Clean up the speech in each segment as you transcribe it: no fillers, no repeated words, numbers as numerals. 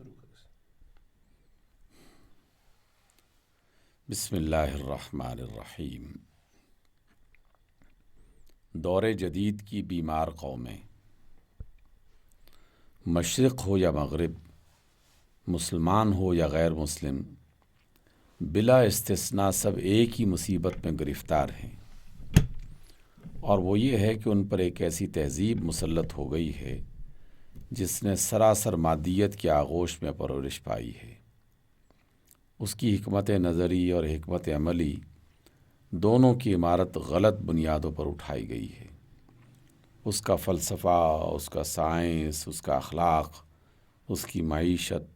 شروع کریں۔ بسم اللہ الرحمن الرحیم۔ دور جدید کی بیمار قومیں، مشرق ہو یا مغرب، مسلمان ہو یا غیر مسلم، بلا استثناء سب ایک ہی مصیبت میں گرفتار ہیں، اور وہ یہ ہے کہ ان پر ایک ایسی تہذیب مسلط ہو گئی ہے جس نے سراسر مادیت کے آغوش میں پرورش پائی ہے۔ اس کی حکمت نظری اور حکمت عملی دونوں کی عمارت غلط بنیادوں پر اٹھائی گئی ہے۔ اس کا فلسفہ، اس کا سائنس، اس کا اخلاق، اس کی معیشت،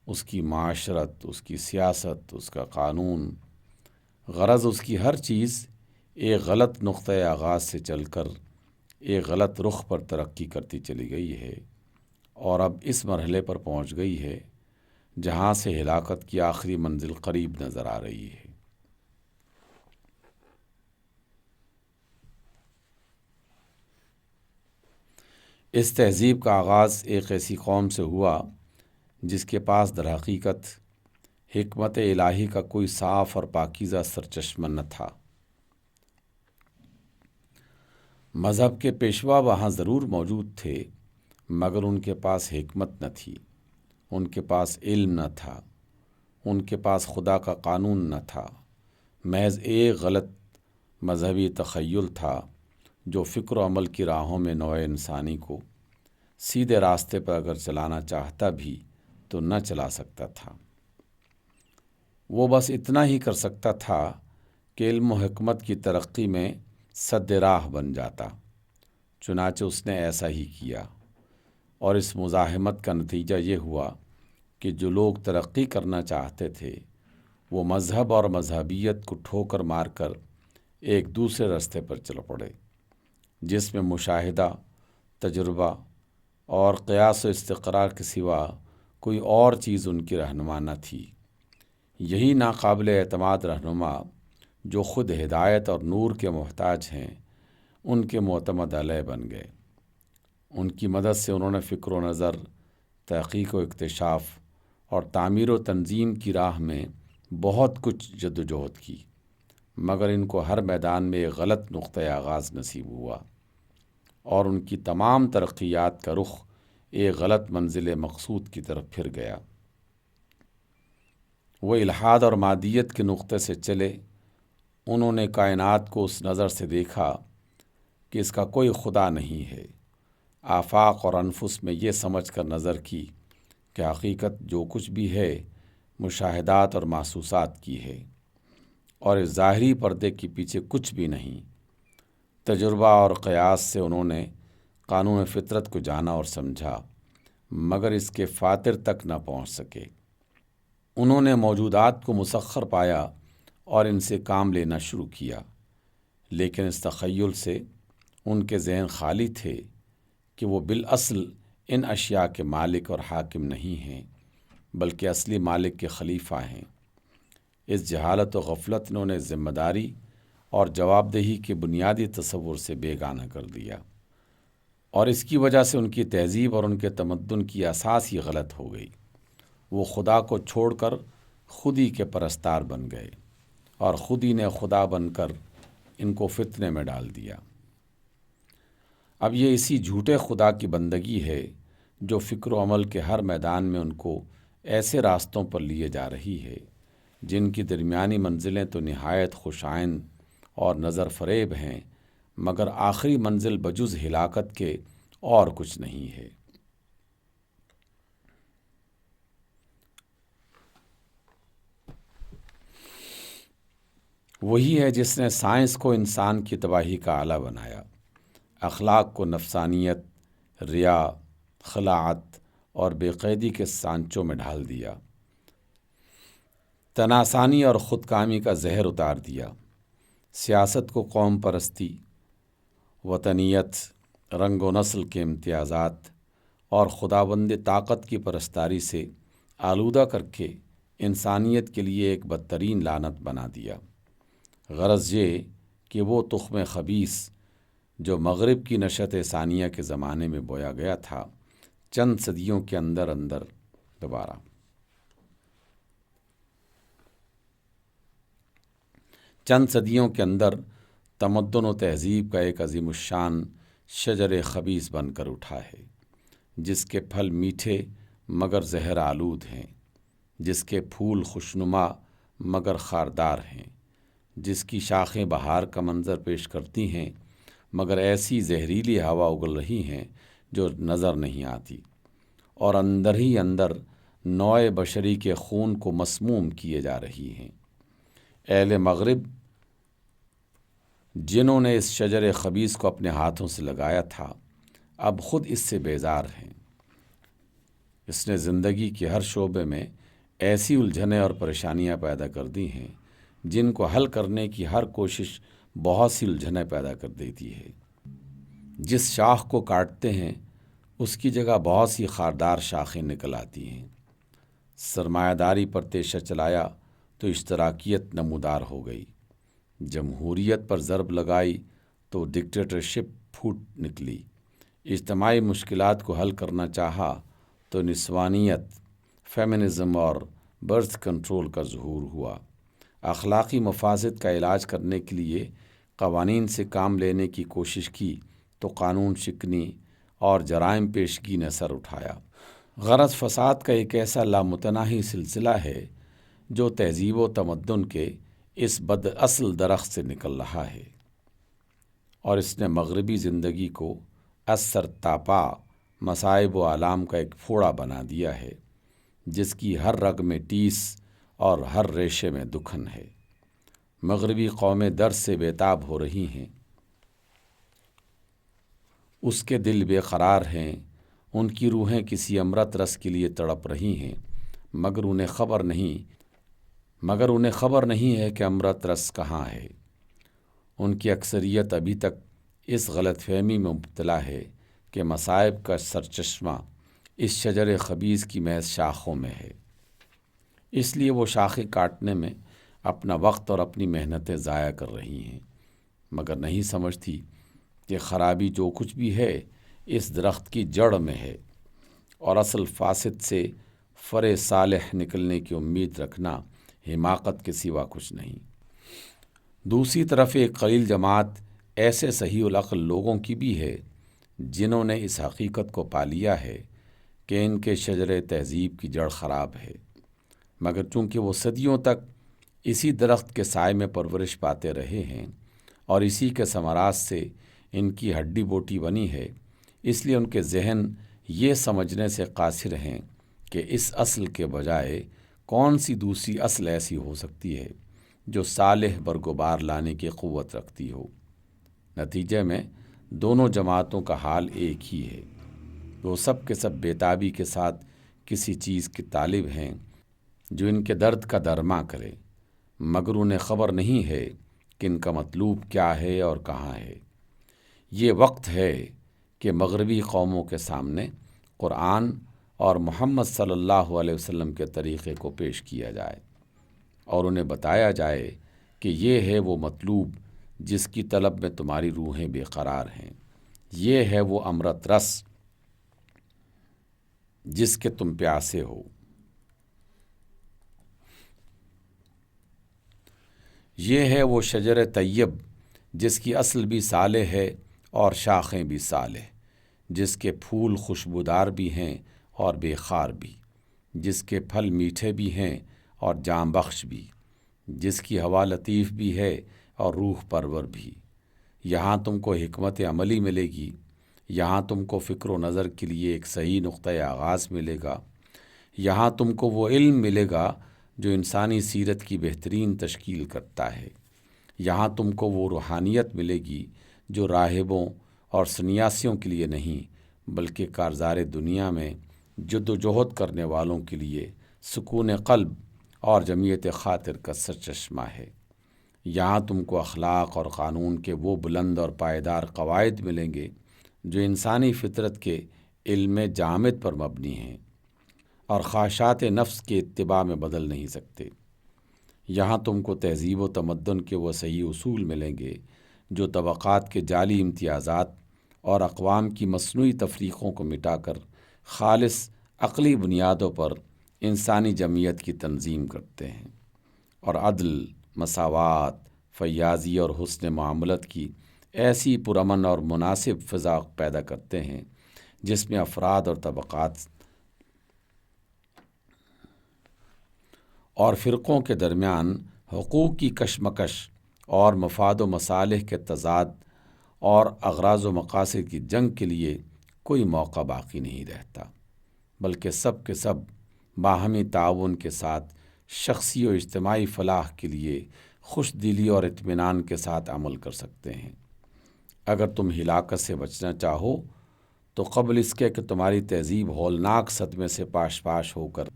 اس کی معاشرت، اس کی سیاست، اس کا قانون، غرض اس کی ہر چیز ایک غلط نقطۂ آغاز سے چل کر ایک غلط رخ پر ترقی کرتی چلی گئی ہے، اور اب اس مرحلے پر پہنچ گئی ہے جہاں سے ہلاکت کی آخری منزل قریب نظر آ رہی ہے۔ اس تہذیب کا آغاز ایک ایسی قوم سے ہوا جس کے پاس در حقیقت حکمت الہی کا کوئی صاف اور پاکیزہ سرچشمہ نہ تھا۔ مذہب کے پیشوا وہاں ضرور موجود تھے، مگر ان کے پاس حکمت نہ تھی، ان کے پاس علم نہ تھا، ان کے پاس خدا کا قانون نہ تھا، محض ایک غلط مذہبی تخیل تھا جو فکر و عمل کی راہوں میں نوع انسانی کو سیدھے راستے پر اگر چلانا چاہتا بھی تو نہ چلا سکتا تھا۔ وہ بس اتنا ہی کر سکتا تھا کہ علم و حکمت کی ترقی میں سد راہ بن جاتا۔ چنانچہ اس نے ایسا ہی کیا، اور اس مزاحمت کا نتیجہ یہ ہوا کہ جو لوگ ترقی کرنا چاہتے تھے وہ مذہب اور مذہبیت کو ٹھوکر مار کر ایک دوسرے راستے پر چل پڑے، جس میں مشاہدہ، تجربہ اور قیاس و استقرار کے سوا کوئی اور چیز ان کی رہنما نہ تھی۔ یہی ناقابل اعتماد رہنما جو خود ہدایت اور نور کے محتاج ہیں، ان کے معتمد علیہ بن گئے۔ ان کی مدد سے انہوں نے فکر و نظر، تحقیق و اکتشاف اور تعمیر و تنظیم کی راہ میں بہت کچھ جدوجہد کی، مگر ان کو ہر میدان میں ایک غلط نقطۂ آغاز نصیب ہوا، اور ان کی تمام ترقیات کا رخ ایک غلط منزل مقصود کی طرف پھر گیا۔ وہ الحاد اور مادیت کے نقطے سے چلے۔ انہوں نے کائنات کو اس نظر سے دیکھا کہ اس کا کوئی خدا نہیں ہے۔ آفاق اور انفس میں یہ سمجھ کر نظر کی کہ حقیقت جو کچھ بھی ہے مشاہدات اور محسوسات کی ہے، اور اس ظاہری پردے کے پیچھے کچھ بھی نہیں۔ تجربہ اور قیاس سے انہوں نے قانون فطرت کو جانا اور سمجھا، مگر اس کے فاتر تک نہ پہنچ سکے۔ انہوں نے موجودات کو مسخر پایا اور ان سے کام لینا شروع کیا، لیکن اس تخیل سے ان کے ذہن خالی تھے کہ وہ بالاصل ان اشیاء کے مالک اور حاکم نہیں ہیں، بلکہ اصلی مالک کے خلیفہ ہیں۔ اس جہالت و غفلت نے انہیں ذمہ داری اور جواب دہی کے بنیادی تصور سے بیگانہ کر دیا، اور اس کی وجہ سے ان کی تہذیب اور ان کے تمدن کی اساس ہی غلط ہو گئی۔ وہ خدا کو چھوڑ کر خود ہی کے پرستار بن گئے، اور خود ہی نے خدا بن کر ان کو فتنے میں ڈال دیا۔ اب یہ اسی جھوٹے خدا کی بندگی ہے جو فکر و عمل کے ہر میدان میں ان کو ایسے راستوں پر لیے جا رہی ہے جن کی درمیانی منزلیں تو نہایت خوشائند اور نظر فریب ہیں، مگر آخری منزل بجز ہلاکت کے اور کچھ نہیں ہے۔ وہی ہے جس نے سائنس کو انسان کی تباہی کا آلہ بنایا، اخلاق کو نفسانیت، ریا، خلاعت اور بے قیدی کے سانچوں میں ڈھال دیا، تناسانی اور خود کامی کا زہر اتار دیا، سیاست کو قوم پرستی، وطنیت، رنگ و نسل کے امتیازات اور خداوند طاقت کی پرستاری سے آلودہ کر کے انسانیت کے لیے ایک بدترین لعنت بنا دیا۔ غرض یہ کہ وہ تخم خبیث جو مغرب کی نشأت ثانیہ کے زمانے میں بویا گیا تھا، چند صدیوں کے اندر اندر دوبارہ چند صدیوں کے اندر تمدن و تہذیب کا ایک عظیم الشان شجر خبیث بن کر اٹھا ہے، جس کے پھل میٹھے مگر زہر آلود ہیں، جس کے پھول خوشنما مگر خاردار ہیں، جس کی شاخیں بہار کا منظر پیش کرتی ہیں مگر ایسی زہریلی ہوا اگل رہی ہیں جو نظر نہیں آتی، اور اندر ہی اندر نوع بشری کے خون کو مسموم کیے جا رہی ہیں۔ اہل مغرب جنہوں نے اس شجر خبیث کو اپنے ہاتھوں سے لگایا تھا، اب خود اس سے بیزار ہیں۔ اس نے زندگی کے ہر شعبے میں ایسی الجھنیں اور پریشانیاں پیدا کر دی ہیں جن کو حل کرنے کی ہر کوشش بہت سی الجھنیں پیدا کر دیتی ہے۔ جس شاخ کو کاٹتے ہیں اس کی جگہ بہت سی خاردار شاخیں نکل آتی ہیں۔ سرمایہ داری پر تیشہ چلایا تو اشتراکیت نمودار ہو گئی، جمہوریت پر ضرب لگائی تو ڈکٹیٹرشپ پھوٹ نکلی، اجتماعی مشکلات کو حل کرنا چاہا تو نسوانیت، فیمنزم اور برتھ کنٹرول کا ظہور ہوا، اخلاقی مفاسد کا علاج کرنے کے لیے قوانین سے کام لینے کی کوشش کی تو قانون شکنی اور جرائم پیشگی نے سر اٹھایا۔ غرض فساد کا ایک ایسا لامتناہی سلسلہ ہے جو تہذیب و تمدن کے اس بد اصل درخت سے نکل رہا ہے، اور اس نے مغربی زندگی کو اثر تاپا مصائب و آلام کا ایک پھوڑا بنا دیا ہے، جس کی ہر رگ میں ٹیس اور ہر ریشے میں دکھن ہے۔ مغربی قومیں درد سے بیتاب ہو رہی ہیں، اس کے دل بے قرار ہیں، ان کی روحیں کسی امرت رس کے لیے تڑپ رہی ہیں، مگر انہیں خبر نہیں ہے کہ امرت رس کہاں ہے۔ ان کی اکثریت ابھی تک اس غلط فہمی میں مبتلا ہے کہ مصائب کا سرچشمہ اس شجر خبیث کی محض شاخوں میں ہے، اس لیے وہ شاخیں کاٹنے میں اپنا وقت اور اپنی محنتیں ضائع کر رہی ہیں، مگر نہیں سمجھتی کہ خرابی جو کچھ بھی ہے اس درخت کی جڑ میں ہے، اور اصل فاسد سے فر صالح نکلنے کی امید رکھنا حماقت کے سوا کچھ نہیں۔ دوسری طرف ایک قلیل جماعت ایسے صحیح العقل لوگوں کی بھی ہے جنہوں نے اس حقیقت کو پا لیا ہے کہ ان کے شجر تہذیب کی جڑ خراب ہے، مگر چونکہ وہ صدیوں تک اسی درخت کے سائے میں پرورش پاتے رہے ہیں اور اسی کے ثمرات سے ان کی ہڈی بوٹی بنی ہے، اس لیے ان کے ذہن یہ سمجھنے سے قاصر ہیں کہ اس اصل کے بجائے کون سی دوسری اصل ایسی ہو سکتی ہے جو صالح برگوبار لانے کی قوت رکھتی ہو۔ نتیجے میں دونوں جماعتوں کا حال ایک ہی ہے، وہ سب کے سب بیتابی کے ساتھ کسی چیز کے طالب ہیں جو ان کے درد کا درما کرے، مگر انہیں خبر نہیں ہے کہ ان کا مطلوب کیا ہے اور کہاں ہے۔ یہ وقت ہے کہ مغربی قوموں کے سامنے قرآن اور محمد صلی اللہ علیہ وسلم کے طریقے کو پیش کیا جائے اور انہیں بتایا جائے کہ یہ ہے وہ مطلوب جس کی طلب میں تمہاری روحیں بے قرار ہیں، یہ ہے وہ امرت رس جس کے تم پیاسے ہو، یہ ہے وہ شجر طیب جس کی اصل بھی صالح ہے اور شاخیں بھی صالح، جس کے پھول خوشبودار بھی ہیں اور بے خار بھی، جس کے پھل میٹھے بھی ہیں اور جاں بخش بھی، جس کی ہوا لطیف بھی ہے اور روح پرور بھی۔ یہاں تم کو حکمت عملی ملے گی، یہاں تم کو فکر و نظر کے لیے ایک صحیح نقطۂ آغاز ملے گا، یہاں تم کو وہ علم ملے گا جو انسانی سیرت کی بہترین تشکیل کرتا ہے، یہاں تم کو وہ روحانیت ملے گی جو راہبوں اور سنیاسیوں کے لیے نہیں بلکہ کارزار دنیا میں جد و جہد کرنے والوں کے لیے سکون قلب اور جمعیت خاطر کا سرچشمہ ہے۔ یہاں تم کو اخلاق اور قانون کے وہ بلند اور پائیدار قواعد ملیں گے جو انسانی فطرت کے علم جامد پر مبنی ہیں اور خواہشات نفس کے اتباع میں بدل نہیں سکتے۔ یہاں تم کو تہذیب و تمدن کے وہ صحیح اصول ملیں گے جو طبقات کے جعلی امتیازات اور اقوام کی مصنوعی تفریقوں کو مٹا کر خالص عقلی بنیادوں پر انسانی جمعیت کی تنظیم کرتے ہیں اور عدل، مساوات، فیاضی اور حسن معاملت کی ایسی پرامن اور مناسب فضا پیدا کرتے ہیں جس میں افراد اور طبقات اور فرقوں کے درمیان حقوق کی کشمکش اور مفاد و مصالح کے تضاد اور اغراض و مقاصد کی جنگ کے لیے کوئی موقع باقی نہیں رہتا، بلکہ سب کے سب باہمی تعاون کے ساتھ شخصی و اجتماعی فلاح کے لیے خوش دلی اور اطمینان کے ساتھ عمل کر سکتے ہیں۔ اگر تم ہلاکت سے بچنا چاہو تو قبل اس کے کہ تمہاری تہذیب ہولناک صدمے سے پاش پاش ہو کر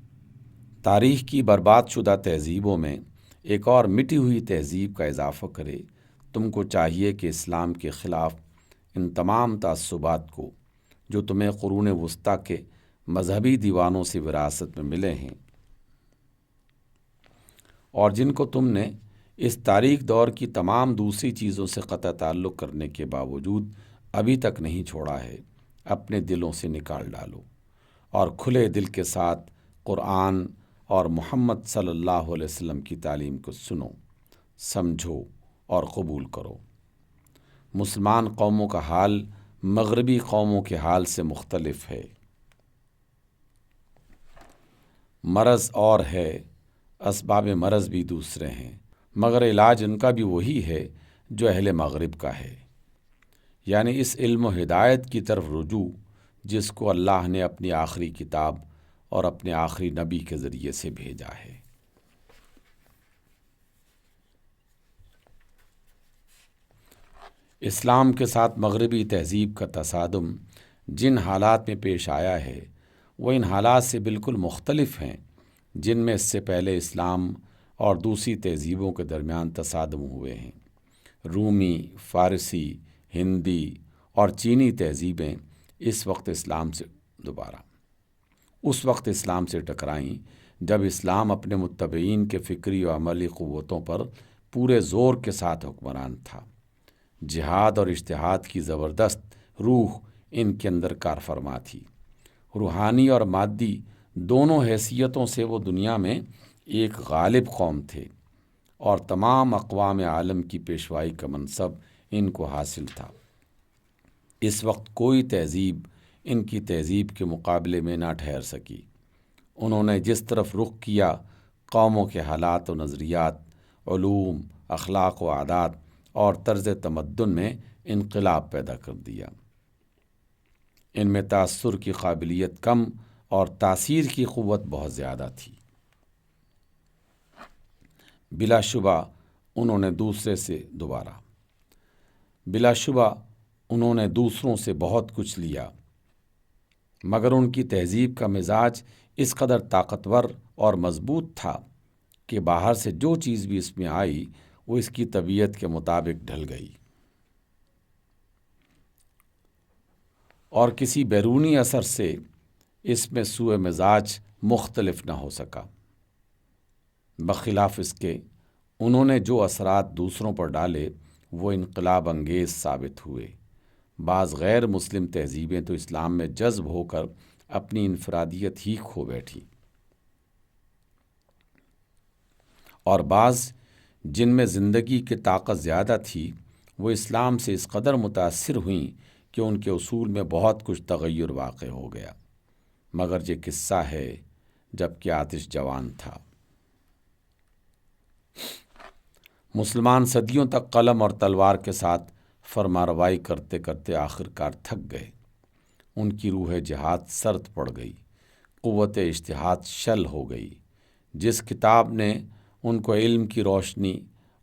تاریخ کی برباد شدہ تہذیبوں میں ایک اور مٹی ہوئی تہذیب کا اضافہ کرے، تم کو چاہیے کہ اسلام کے خلاف ان تمام تعصبات کو جو تمہیں قرون وسطیٰ کے مذہبی دیوانوں سے وراثت میں ملے ہیں اور جن کو تم نے اس تاریخ دور کی تمام دوسری چیزوں سے قطع تعلق کرنے کے باوجود ابھی تک نہیں چھوڑا ہے، اپنے دلوں سے نکال ڈالو اور کھلے دل کے ساتھ قرآن اور محمد صلی اللہ علیہ وسلم کی تعلیم کو سنو، سمجھو اور قبول کرو۔ مسلمان قوموں کا حال مغربی قوموں کے حال سے مختلف ہے۔ مرض اور ہے، اسباب مرض بھی دوسرے ہیں، مگر علاج ان کا بھی وہی ہے جو اہل مغرب کا ہے، یعنی اس علم و ہدایت کی طرف رجوع جس کو اللہ نے اپنی آخری کتاب اور اپنے آخری نبی کے ذریعے سے بھیجا ہے۔ اسلام کے ساتھ مغربی تہذیب کا تصادم جن حالات میں پیش آیا ہے وہ ان حالات سے بالکل مختلف ہیں جن میں اس سے پہلے اسلام اور دوسری تہذیبوں کے درمیان تصادم ہوئے ہیں۔ رومی، فارسی، ہندی اور چینی تہذیبیں اس وقت اسلام سے ٹکرائیں جب اسلام اپنے متبعین کے فکری و عملی قوتوں پر پورے زور کے ساتھ حکمران تھا۔ جہاد اور اجتہاد کی زبردست روح ان کے اندر کار فرما تھی۔ روحانی اور مادی دونوں حیثیتوں سے وہ دنیا میں ایک غالب قوم تھے اور تمام اقوام عالم کی پیشوائی کا منصب ان کو حاصل تھا۔ اس وقت کوئی تہذیب ان کی تہذیب کے مقابلے میں نہ ٹھہر سکی۔ انہوں نے جس طرف رخ کیا، قوموں کے حالات و نظریات، علوم، اخلاق و عادات اور طرز تمدن میں انقلاب پیدا کر دیا۔ ان میں تاثر کی قابلیت کم اور تاثیر کی قوت بہت زیادہ تھی۔ بلا شبہ انہوں نے دوسروں سے بہت کچھ لیا، مگر ان کی تہذیب کا مزاج اس قدر طاقتور اور مضبوط تھا کہ باہر سے جو چیز بھی اس میں آئی وہ اس کی طبیعت کے مطابق ڈھل گئی اور کسی بیرونی اثر سے اس میں سوء مزاج مختلف نہ ہو سکا۔ بخلاف اس کے انہوں نے جو اثرات دوسروں پر ڈالے وہ انقلاب انگیز ثابت ہوئے۔ بعض غیر مسلم تہذیبیں تو اسلام میں جذب ہو کر اپنی انفرادیت ہی کھو بیٹھی، اور بعض جن میں زندگی کی طاقت زیادہ تھی وہ اسلام سے اس قدر متاثر ہوئیں کہ ان کے اصول میں بہت کچھ تغیر واقع ہو گیا، مگر یہ قصہ ہے جب کہ آتش جوان تھا۔ مسلمان صدیوں تک قلم اور تلوار کے ساتھ فرمانروائی کرتے کرتے آخر کار تھک گئے۔ ان کی روح جہاد سرد پڑ گئی، قوت اجتہاد شل ہو گئی۔ جس کتاب نے ان کو علم کی روشنی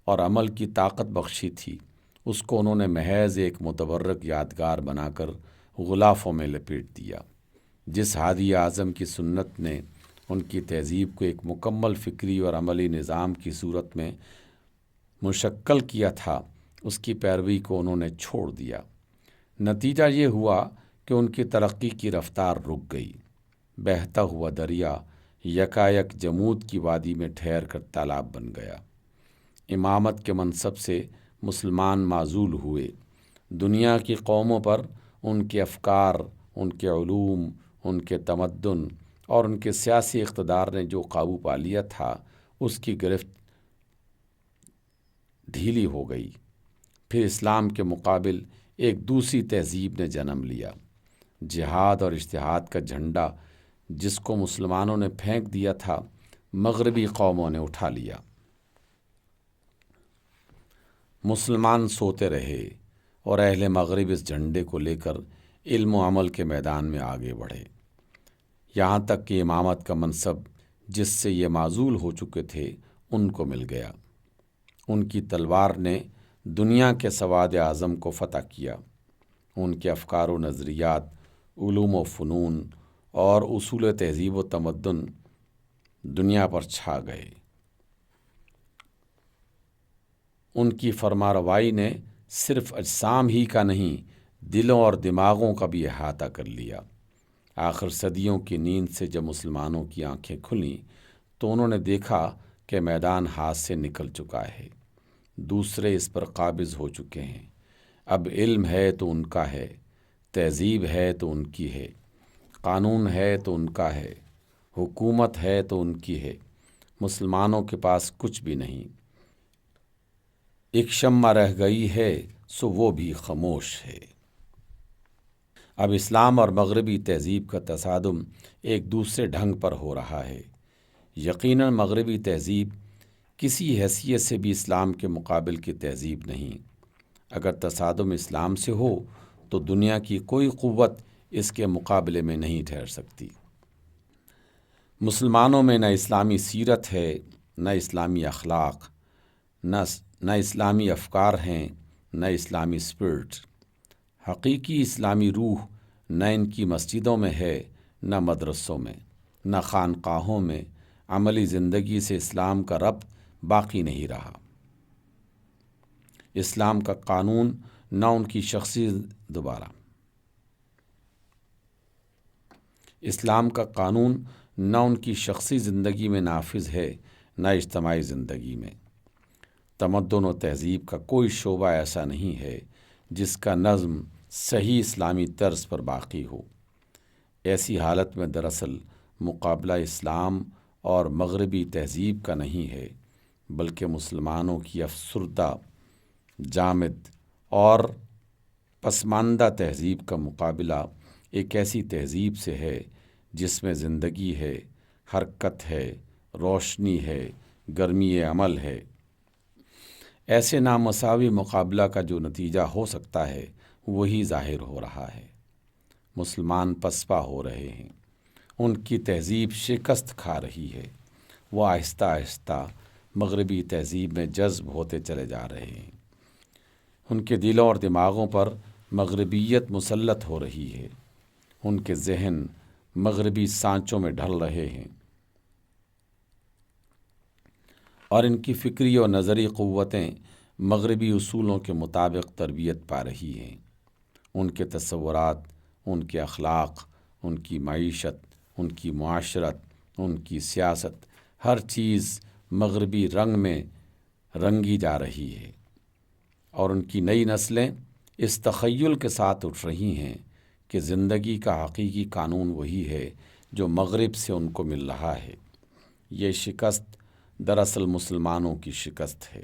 اور عمل کی طاقت بخشی تھی اس کو انہوں نے محض ایک متبرک یادگار بنا کر غلافوں میں لپیٹ دیا۔ جس ہادی اعظم کی سنت نے ان کی تہذیب کو ایک مکمل فکری اور عملی نظام کی صورت میں مشکل کیا تھا، اس کی پیروی کو انہوں نے چھوڑ دیا۔ نتیجہ یہ ہوا کہ ان کی ترقی کی رفتار رک گئی۔ بہتا ہوا دریا یکایک جمود کی وادی میں ٹھہر کر تالاب بن گیا۔ امامت کے منصب سے مسلمان معزول ہوئے۔ دنیا کی قوموں پر ان کے افکار، ان کے علوم، ان کے تمدن اور ان کے سیاسی اقتدار نے جو قابو پا لیا تھا اس کی گرفت ڈھیلی ہو گئی۔ پھر اسلام کے مقابل ایک دوسری تہذیب نے جنم لیا۔ جہاد اور اجتہاد کا جھنڈا جس کو مسلمانوں نے پھینک دیا تھا، مغربی قوموں نے اٹھا لیا۔ مسلمان سوتے رہے اور اہل مغرب اس جھنڈے کو لے کر علم و عمل کے میدان میں آگے بڑھے، یہاں تک کہ امامت کا منصب جس سے یہ معزول ہو چکے تھے ان کو مل گیا۔ ان کی تلوار نے دنیا کے سواد اعظم کو فتح کیا۔ ان کے افکار و نظریات، علوم و فنون اور اصول تہذیب و تمدن دنیا پر چھا گئے۔ ان کی فرما روائی نے صرف اجسام ہی کا نہیں، دلوں اور دماغوں کا بھی احاطہ کر لیا۔ آخر صدیوں کی نیند سے جب مسلمانوں کی آنکھیں کھلیں تو انہوں نے دیکھا کہ میدان ہاتھ سے نکل چکا ہے، دوسرے اس پر قابض ہو چکے ہیں۔ اب علم ہے تو ان کا ہے، تہذیب ہے تو ان کی ہے، قانون ہے تو ان کا ہے، حکومت ہے تو ان کی ہے، مسلمانوں کے پاس کچھ بھی نہیں۔ ایک شمع رہ گئی ہے سو وہ بھی خاموش ہے۔ اب اسلام اور مغربی تہذیب کا تصادم ایک دوسرے ڈھنگ پر ہو رہا ہے۔ یقیناً مغربی تہذیب کسی حیثیت سے بھی اسلام کے مقابل کی تہذیب نہیں۔ اگر تصادم اسلام سے ہو تو دنیا کی کوئی قوت اس کے مقابلے میں نہیں ٹھہر سکتی۔ مسلمانوں میں نہ اسلامی سیرت ہے، نہ اسلامی اخلاق، نہ اسلامی افکار ہیں، نہ اسلامی اسپرٹ۔ حقیقی اسلامی روح نہ ان کی مسجدوں میں ہے، نہ مدرسوں میں، نہ خانقاہوں میں۔ عملی زندگی سے اسلام کا ربط باقی نہیں رہا۔ اسلام کا قانون نہ ان کی اسلام کا قانون نہ ان کی شخصی زندگی میں نافذ ہے، نہ اجتماعی زندگی میں۔ تمدن و تہذیب کا کوئی شعبہ ایسا نہیں ہے جس کا نظم صحیح اسلامی طرز پر باقی ہو۔ ایسی حالت میں دراصل مقابلہ اسلام اور مغربی تہذیب کا نہیں ہے، بلکہ مسلمانوں کی افسردہ، جامد اور پسماندہ تہذیب کا مقابلہ ایک ایسی تہذیب سے ہے جس میں زندگی ہے، حرکت ہے، روشنی ہے، گرمی عمل ہے۔ ایسے نامساوی مقابلہ کا جو نتیجہ ہو سکتا ہے وہی ظاہر ہو رہا ہے۔ مسلمان پسپا ہو رہے ہیں، ان کی تہذیب شکست کھا رہی ہے، وہ آہستہ آہستہ مغربی تہذیب میں جذب ہوتے چلے جا رہے ہیں۔ ان کے دلوں اور دماغوں پر مغربیت مسلط ہو رہی ہے، ان کے ذہن مغربی سانچوں میں ڈھل رہے ہیں، اور ان کی فکری اور نظری قوتیں مغربی اصولوں کے مطابق تربیت پا رہی ہیں۔ ان کے تصورات، ان کے اخلاق، ان کی معیشت، ان کی معاشرت، ان کی سیاست، ہر چیز مغربی رنگ میں رنگی جا رہی ہے، اور ان کی نئی نسلیں اس تخیل کے ساتھ اٹھ رہی ہیں کہ زندگی کا حقیقی قانون وہی ہے جو مغرب سے ان کو مل رہا ہے۔ یہ شکست دراصل مسلمانوں کی شکست ہے۔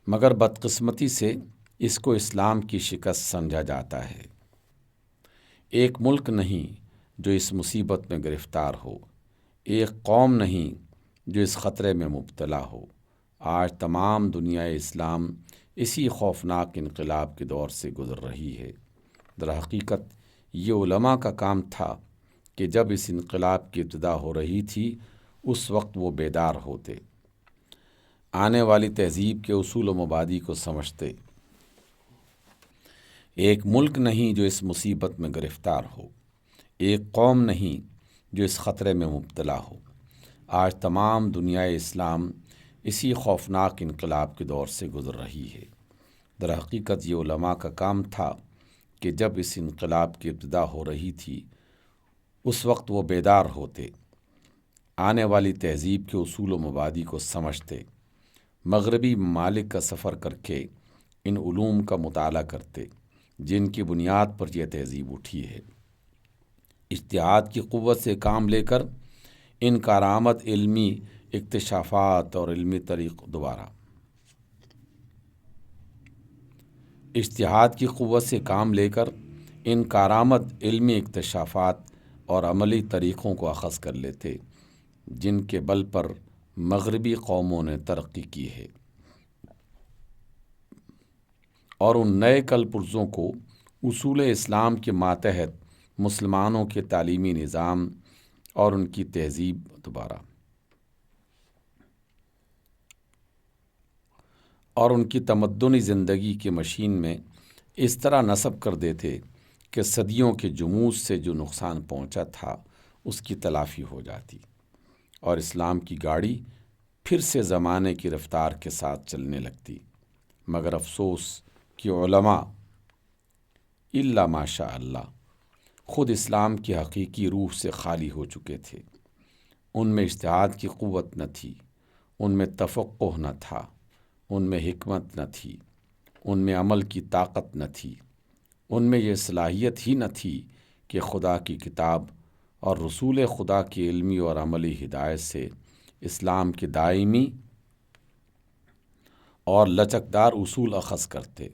مگر بدقسمتی سے اس کو اسلام کی شکست سمجھا جاتا ہے۔ ایک ملک نہیں جو اس مصیبت میں گرفتار ہو، ایک قوم نہیں جو اس خطرے میں مبتلا ہو۔ آج تمام دنیا اسلام اسی خوفناک انقلاب کے دور سے گزر رہی ہے۔ در حقیقت یہ علماء کا کام تھا کہ جب اس انقلاب کی ابتدا ہو رہی تھی اس وقت وہ بیدار ہوتے، آنے والی تہذیب کے اصول و مبادی کو سمجھتے۔ ایک ملک نہیں جو اس مصیبت میں گرفتار ہو، ایک قوم نہیں جو اس خطرے میں مبتلا ہو۔ آج تمام دنیا اسلام اسی خوفناک انقلاب کے دور سے گزر رہی ہے۔ در حقیقت یہ علماء کا کام تھا کہ جب اس انقلاب کی ابتدا ہو رہی تھی اس وقت وہ بیدار ہوتے، آنے والی تہذیب کے اصول و مبادی کو سمجھتے، مغربی ممالک کا سفر کر کے ان علوم کا مطالعہ کرتے، جن کی بنیاد پر یہ تہذیب اٹھی ہے۔ اجتہاد کی قوت سے کام لے کر ان کارآمد علمی اکتشافات اور علمی اجتہاد کی قوت سے کام لے کر ان کارآمد علمی اکتشافات اور عملی طریقوں کو اخذ کر لیتے جن کے بل پر مغربی قوموں نے ترقی کی ہے، اور ان نئے کل پرزوں کو اصول اسلام کے ماتحت مسلمانوں کے تعلیمی نظام اور ان کی تہذیب اور ان کی تمدنی زندگی کی مشین میں اس طرح نصب کر دیتے کہ صدیوں کے جمود سے جو نقصان پہنچا تھا اس کی تلافی ہو جاتی اور اسلام کی گاڑی پھر سے زمانے کی رفتار کے ساتھ چلنے لگتی۔ مگر افسوس کہ علماء الا ماشاء اللہ خود اسلام کی حقیقی روح سے خالی ہو چکے تھے۔ ان میں اجتہاد کی قوت نہ تھی، ان میں تفقہ نہ تھا، ان میں حکمت نہ تھی، ان میں عمل کی طاقت نہ تھی، ان میں یہ صلاحیت ہی نہ تھی کہ خدا کی کتاب اور رسول خدا کی علمی اور عملی ہدایت سے اسلام کے دائمی اور لچکدار اصول اخذ کرتے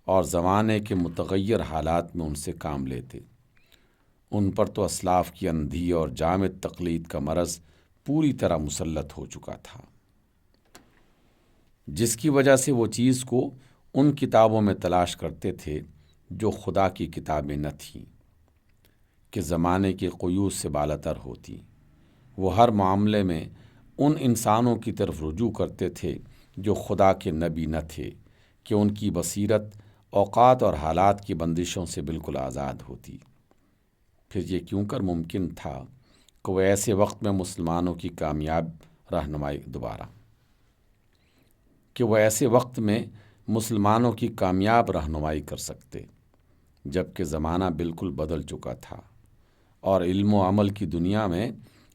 اور زمانے کے متغیر حالات میں ان سے کام لیتے۔ ان پر تو اسلاف کی اندھی اور جامد تقلید کا مرض پوری طرح مسلط ہو چکا تھا، جس کی وجہ سے وہ چیز کو ان کتابوں میں تلاش کرتے تھے جو خدا کی کتابیں نہ تھیں، کہ زمانے کے قیود سے بالاتر ہوتی۔ وہ ہر معاملے میں ان انسانوں کی طرف رجوع کرتے تھے جو خدا کے نبی نہ تھے، کہ ان کی بصیرت اوقات اور حالات کی بندشوں سے بالکل آزاد ہوتی۔ پھر یہ کیوں کر ممکن تھا کہ وہ ایسے وقت میں مسلمانوں کی کامیاب رہنمائی کر سکتے، جبکہ زمانہ بالکل بدل چکا تھا اور علم و عمل کی دنیا میں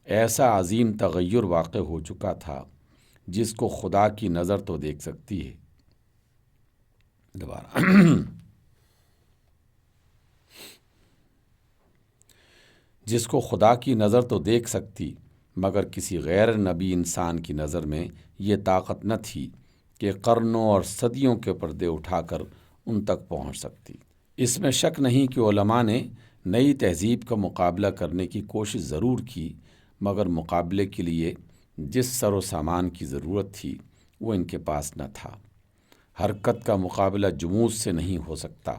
ایسا عظیم تغیر واقع ہو چکا تھا جس کو خدا کی نظر تو دیکھ سکتی ہے جس کو خدا کی نظر تو دیکھ سکتی، مگر کسی غیر نبی انسان کی نظر میں یہ طاقت نہ تھی کہ قرنوں اور صدیوں کے پردے اٹھا کر ان تک پہنچ سکتی۔ اس میں شک نہیں کہ علماء نے نئی تہذیب کا مقابلہ کرنے کی کوشش ضرور کی، مگر مقابلے کے لیے جس سر و سامان کی ضرورت تھی وہ ان کے پاس نہ تھا۔ حرکت کا مقابلہ جمود سے نہیں ہو سکتا،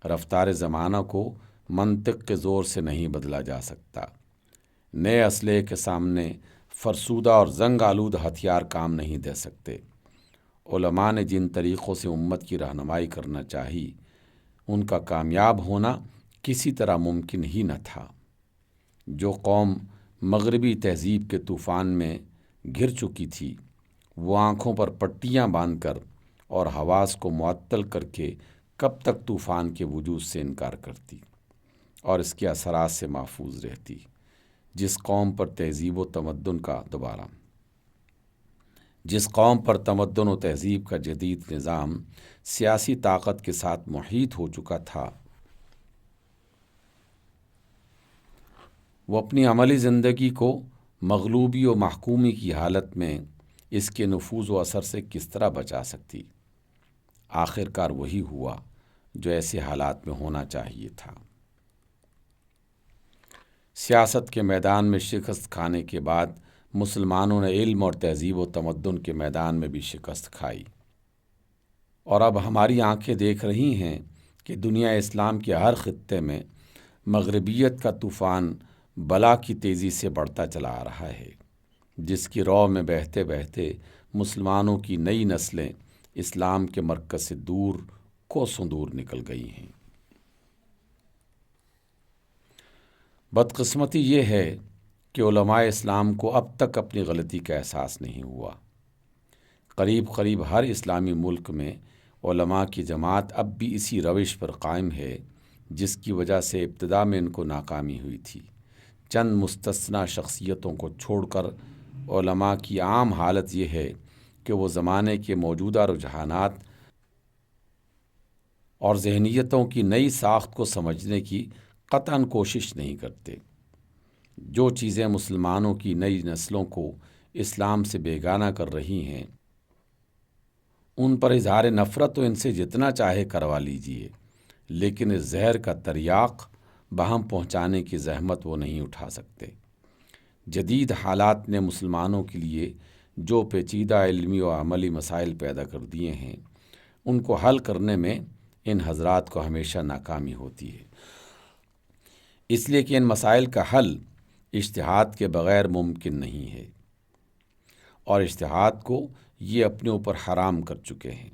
رفتار زمانہ کو منطق کے زور سے نہیں بدلا جا سکتا، نئے اسلحے کے سامنے فرسودہ اور زنگ آلود ہتھیار کام نہیں دے سکتے۔ علماء نے جن طریقوں سے امت کی رہنمائی کرنا چاہی، ان کا کامیاب ہونا کسی طرح ممکن ہی نہ تھا۔ جو قوم مغربی تہذیب کے طوفان میں گر چکی تھی، وہ آنکھوں پر پٹیاں باندھ کر اور حواس کو معطل کر کے کب تک طوفان کے وجود سے انکار کرتی اور اس کے اثرات سے محفوظ رہتی۔ جس قوم پر تہذیب و تہذیب کا جدید نظام سیاسی طاقت کے ساتھ محیط ہو چکا تھا، وہ اپنی عملی زندگی کو مغلوبی و محکومی کی حالت میں اس کے نفوذ و اثر سے کس طرح بچا سکتی؟ آخر کار وہی ہوا جو ایسے حالات میں ہونا چاہیے تھا۔ سیاست کے میدان میں شکست کھانے کے بعد مسلمانوں نے علم اور تہذیب و تمدن کے میدان میں بھی شکست کھائی، اور اب ہماری آنکھیں دیکھ رہی ہیں کہ دنیا اسلام کے ہر خطے میں مغربیت کا طوفان بلا کی تیزی سے بڑھتا چلا آ رہا ہے، جس کی رو میں بہتے بہتے مسلمانوں کی نئی نسلیں اسلام کے مرکز سے دور کوسوں دور نکل گئی ہیں۔ بدقسمتی یہ ہے کہ علماء اسلام کو اب تک اپنی غلطی کا احساس نہیں ہوا۔ قریب ہر اسلامی ملک میں علماء کی جماعت اب بھی اسی روش پر قائم ہے جس کی وجہ سے ابتدا میں ان کو ناکامی ہوئی تھی۔ چند مستثنی شخصیتوں کو چھوڑ کر علماء کی عام حالت یہ ہے کہ وہ زمانے کے موجودہ رجحانات اور ذہنیتوں کی نئی ساخت کو سمجھنے کی قطعاً کوشش نہیں کرتے۔ جو چیزیں مسلمانوں کی نئی نسلوں کو اسلام سے بیگانہ کر رہی ہیں، ان پر اظہار نفرت تو ان سے جتنا چاہے کروا لیجیے، لیکن اس زہر کا تریاق بہم پہنچانے کی زحمت وہ نہیں اٹھا سکتے۔ جدید حالات نے مسلمانوں کے لیے جو پیچیدہ علمی و عملی مسائل پیدا کر دیے ہیں، ان کو حل کرنے میں ان حضرات کو ہمیشہ ناکامی ہوتی ہے، اس لیے کہ ان مسائل کا حل اجتہاد کے بغیر ممکن نہیں ہے، اور اجتہاد کو یہ اپنے اوپر حرام کر چکے ہیں۔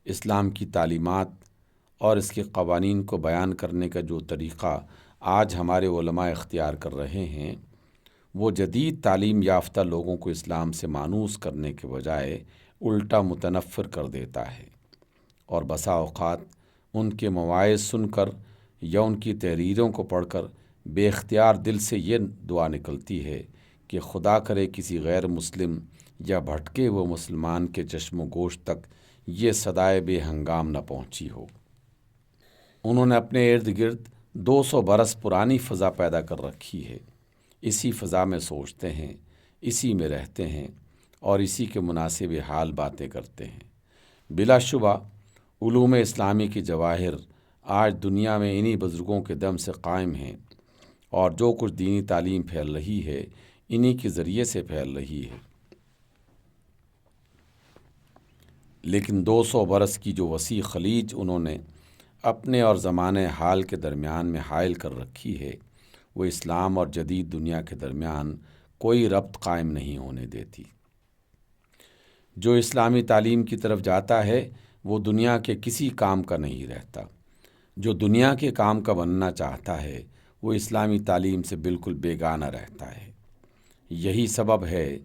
اسلام کی تعلیمات اور اس کے قوانین کو بیان کرنے کا جو طریقہ آج ہمارے علماء اختیار کر رہے ہیں، وہ جدید تعلیم یافتہ لوگوں کو اسلام سے مانوس کرنے کے بجائے الٹا متنفر کر دیتا ہے، اور بسا اوقات ان کے مواعظ سن کر یا ان کی تحریروں کو پڑھ کر بے اختیار دل سے یہ دعا نکلتی ہے کہ خدا کرے کسی غیر مسلم یا بھٹکے ہوئے مسلمان کے چشم و گوشت تک یہ صدائے بے ہنگام نہ پہنچی ہو۔ انہوں نے اپنے ارد گرد 200 برس پرانی فضا پیدا کر رکھی ہے، اسی فضا میں سوچتے ہیں، اسی میں رہتے ہیں، اور اسی کے مناسب حال باتیں کرتے ہیں۔ بلا شبہ علوم اسلامی کی جواہر آج دنیا میں انہی بزرگوں کے دم سے قائم ہیں، اور جو کچھ دینی تعلیم پھیل رہی ہے انہی کے ذریعے سے پھیل رہی ہے۔ لیکن 200 برس کی جو وسیع خلیج انہوں نے اپنے اور زمانے حال کے درمیان میں حائل کر رکھی ہے، وہ اسلام اور جدید دنیا کے درمیان کوئی ربط قائم نہیں ہونے دیتی۔ جو اسلامی تعلیم کی طرف جاتا ہے وہ دنیا کے کسی کام کا نہیں رہتا، جو دنیا کے کام کا بننا چاہتا ہے وہ اسلامی تعلیم سے بالکل بیگانہ رہتا ہے۔ یہی سبب ہے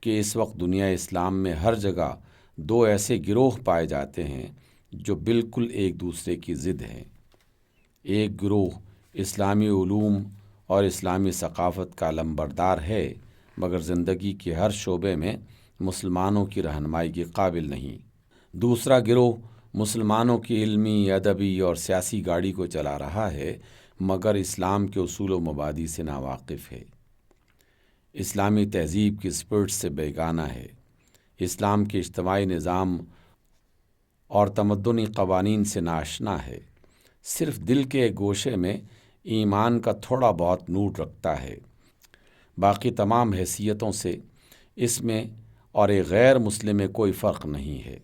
کہ اس وقت دنیا اسلام میں ہر جگہ 2 ایسے گروہ پائے جاتے ہیں جو بالکل ایک دوسرے کی ضد ہیں۔ ایک گروہ اسلامی علوم اور اسلامی ثقافت کا علمبردار ہے، مگر زندگی کے ہر شعبے میں مسلمانوں کی رہنمائی کے قابل نہیں۔ دوسرا گروہ مسلمانوں کی علمی، ادبی اور سیاسی گاڑی کو چلا رہا ہے، مگر اسلام کے اصول و مبادی سے ناواقف ہے، اسلامی تہذیب کی اسپرٹ سے بیگانہ ہے، اسلام کے اجتماعی نظام اور تمدنی قوانین سے ناآشنا ہے، صرف دل کے ایک گوشے میں ایمان کا تھوڑا بہت نور رکھتا ہے، باقی تمام حیثیتوں سے اس میں اور ایک غیر مسلم میں کوئی فرق نہیں ہے۔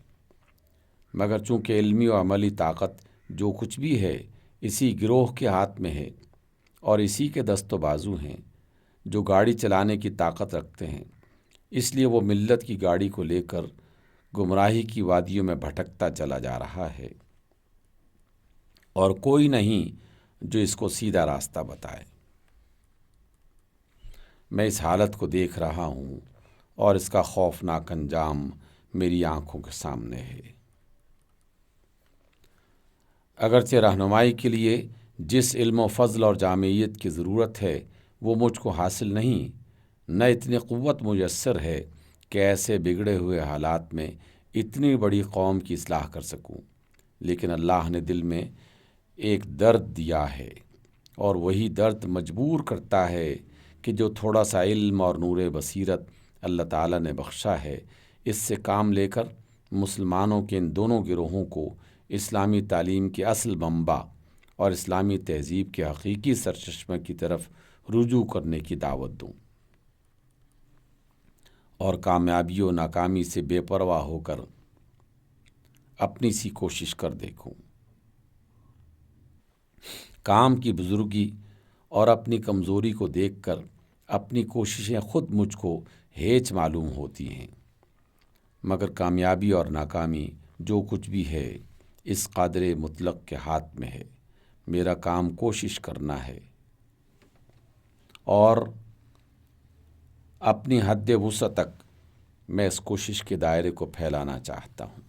مگر چونکہ علمی و عملی طاقت جو کچھ بھی ہے اسی گروہ کے ہاتھ میں ہے، اور اسی کے دست و بازو ہیں جو گاڑی چلانے کی طاقت رکھتے ہیں، اس لیے وہ ملت کی گاڑی کو لے کر گمراہی کی وادیوں میں بھٹکتا چلا جا رہا ہے، اور کوئی نہیں جو اس کو سیدھا راستہ بتائے۔ میں اس حالت کو دیکھ رہا ہوں اور اس کا خوفناک انجام میری آنکھوں کے سامنے ہے۔ اگرچہ رہنمائی کے لیے جس علم و فضل اور جامعیت کی ضرورت ہے وہ مجھ کو حاصل نہیں، نہ اتنی قوت میسر ہے کہ ایسے بگڑے ہوئے حالات میں اتنی بڑی قوم کی اصلاح کر سکوں، لیکن اللہ نے دل میں ایک درد دیا ہے، اور وہی درد مجبور کرتا ہے کہ جو تھوڑا سا علم اور نور بصیرت اللہ تعالیٰ نے بخشا ہے، اس سے کام لے کر مسلمانوں کے ان دونوں گروہوں کو اسلامی تعلیم کے اصل منبع اور اسلامی تہذیب کے حقیقی سرچشمہ کی طرف رجوع کرنے کی دعوت دوں، اور کامیابی و ناکامی سے بے پرواہ ہو کر اپنی سی کوشش کر دیکھوں۔ کام کی بزرگی اور اپنی کمزوری کو دیکھ کر اپنی کوششیں خود مجھ کو ہیچ معلوم ہوتی ہیں، مگر کامیابی اور ناکامی جو کچھ بھی ہے اس قادر مطلق کے ہاتھ میں ہے۔ میرا کام کوشش کرنا ہے اور اپنی حد وسع تک میں اس کوشش کے دائرے کو پھیلانا چاہتا ہوں۔